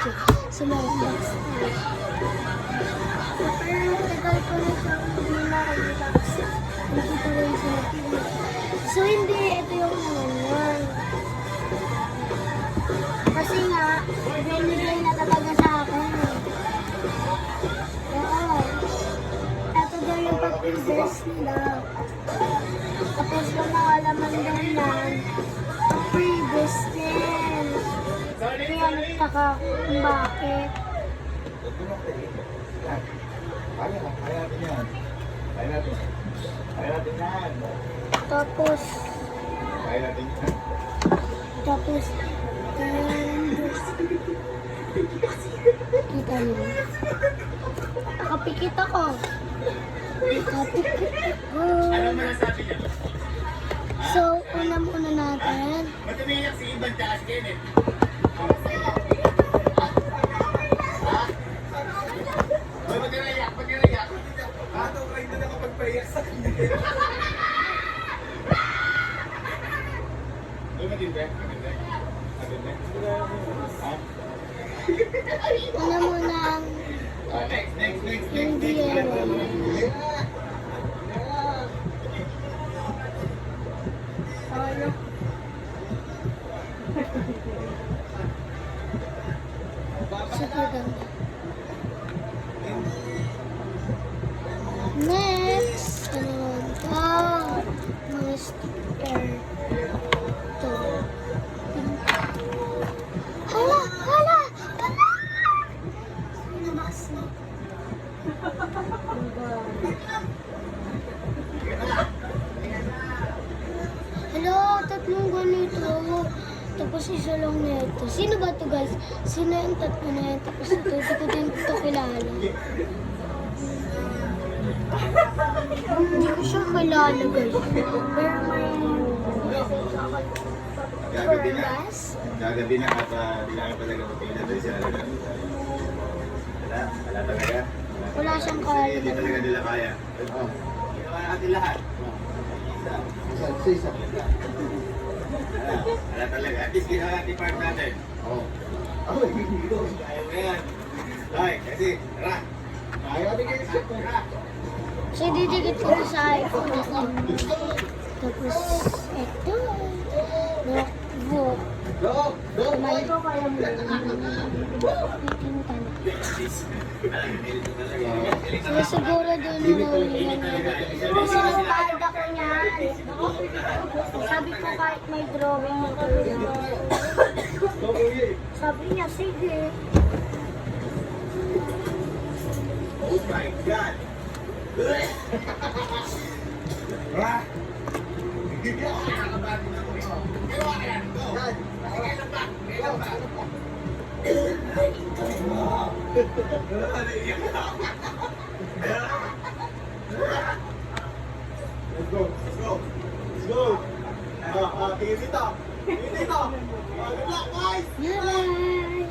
video sa mga vlogs. Pero tagal ko na siyang hindi nakikita kasi nakita ko yung sa TV. So hindi, ito yung naman. Kasi nga, binigay na talaga sa akin. Oo. Ito daw yung pag-invest nila. Tapos kung nakalaman daw yan, previous din. Kaya nagtaka kung bakit. Kaya natin yan. Kaya natin yan. Tapos, Kaya natin yan. tapos, kita niyo. Nakapikit ako. Nakapikit ako. Anong masasabi niya? So, unang-una natin. Ba't umiiyak si Ivan tsaka si Kenneth? Hoy, ba't ka naiyak? Ba't ka naiyak? Ano kayo na nakapagpahiya sa kanya? Hoy, matindi? Matindi? Matindi? Ha? Una muna ang Next. hindi yellow. Ano? Super ganda. Next, ano ito? Mga sticker. Ito. Hala! Hala! Hala! Nabas na. Hello, tatlong ganito. Tapos isa lang nito. Sino ba to guys? Sino yung tatlo na yan? Tapos ito, hindi ko din ito kilala. Hindi ko siya kilala guys. Pero may Perlas. Gagabi na at di na talaga mapilan doon siya. Wala talaga. Wala siyang Hindi kilala. talaga nila kaya. Ginawa natin lahat. Isa. Wala talaga. At least ginawa natin part natin. Oo. Ayaw na yan. Ay, kasi, tara. Ayaw natin kayo sa tara. So, didikit ko na sa iPhone ako. Tapos, ito. Notebook. May pitintan. So, siguro doon na ulihan niya. Kasi nung card ako niyan, sabi ko kahit may drawing na kayo. Sabi niya, sige. Oh my God! Ah! Let's go! Tingin dito! Good luck, guys! Bye-bye!